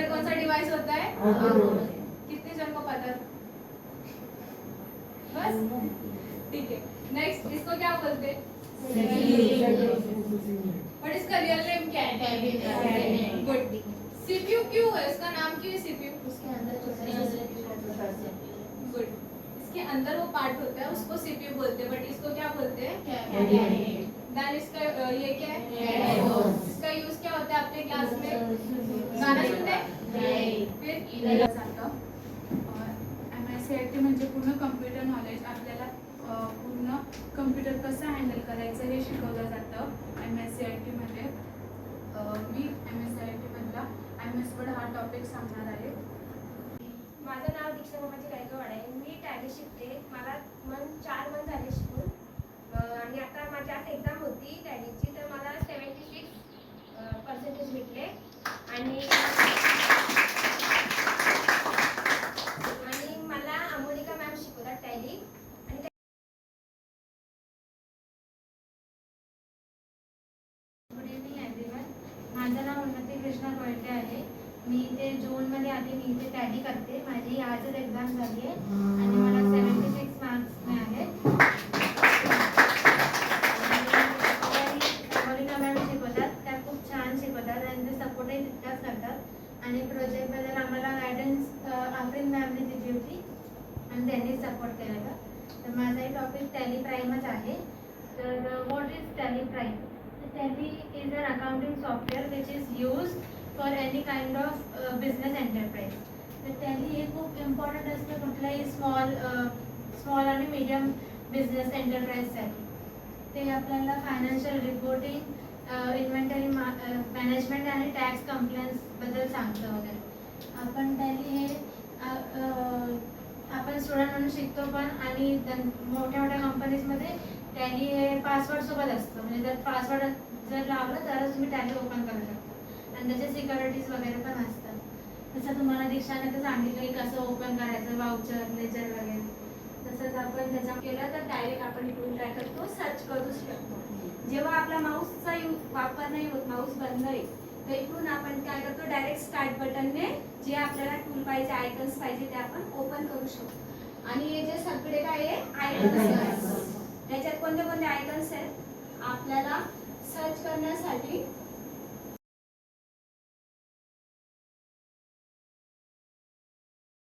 कौन सा डिवाइस होता है? कितने जन को पता? बस ठीक है। नेक्स्ट, इसको क्या बोलते हैं? बट इसका रियल नेम क्या है? गुड। सीपीयू क्यों है? इसका नाम क्यों है सीपीयू? उसके अंदर गुड। इसके अंदर वो पार्ट होता है उसको सीपीयू बोलते हैं, बट इसको क्या बोलते हैं? देन इसका ये क्या है? इसका यूज क्या होता है अपने क्लास में? गाना सुनते हैं? फिर MSCIT म्हणजे पूर्ण कम्प्युटर नॉलेज. आपल्याला पूर्ण कम्प्युटर कसं हँडल करायचं हे शिकवलं जातं MSCIT मध्ये. मी MSCIT मधला MS वर्ड हा टॉपिक सांगणार आहे. माझं नाव दीक्षा मोमाची गायकवाड आहे. मी टॅली शिकते. मला 4 मंथ झाले शिकून. आणि आता माझी आज एक्झाम होती टॅलीची, तर मला 76% भेटले. आणि मला अमोलिका मॅम शिकवतात टॅली. Good evening everyone. माझं नाव उन्नती कृष्णा कोयटे आहे. मी इथे जूनमध्ये आधी मी इथे टॅली करते. माझी आजच एक्झाम झाली आहे आणि मला 76 मार्क्स मिळाले. अमोलिका मॅम शिकवतात, त्या खूप छान शिकवतात आणि ते सपोर्टही तितकाच करतात. आणि प्रोजेक्टबद्दल आम्हाला गायडन्स आफरीन मॅमने दिली होती आणि त्यांनी सपोर्ट केलेला. तर माझाही टॉपिक टॅली प्राईमच आहे. तर what is tally prime? Tally is an accounting software which is used for any kind of business enterprise. तर Tally हे खूप इम्पॉर्टंट असतं कुठल्याही स्मॉल आणि मीडियम बिझनेस एंटरप्राइजसाठी. ते आपल्याला फायनान्शियल रिपोर्टिंग, इन्व्हेंटरी मॅनेजमेंट आणि टॅक्स कंप्लायन्सबद्दल सांगतं वगैरे. आपण Tally हे आपण स्टुडंट म्हणून शिकतो पण, आणि मोठ्या मोठ्या कंपनीजमध्ये टॅली हे पासवर्डसोबत असतं. म्हणजे जर पासवर्ड जर लावलं तरच तुम्ही टॅली ओपन करू शकता आणि त्याचे सिक्युरिटीज वगैरे पण असतात. तसं तुम्हाला दीक्षाने तर सांगितलं की कसं ओपन करायचं, वाउचर, लेजर वगैरे. तसंच आपण त्याचा केलं तर डायरेक्ट आपण इकडून काय करतो? सर्च करू शकतो. जेव्हा आपला माऊसचा वापर नाही होत, माऊस बंद आहे, तर इकडून आपण काय करतो? डायरेक्ट स्टार्ट बटनने जे आपल्याला टूल पाहिजे, आयकन्स पाहिजे ते आपण ओपन करू शकतो. आणि हे जे सगळे काय आहे? आयकन्स आहेत. त्याच्यात कोणते कोणते आयकन्स आहेत? आपल्याला सर्च करण्यासाठी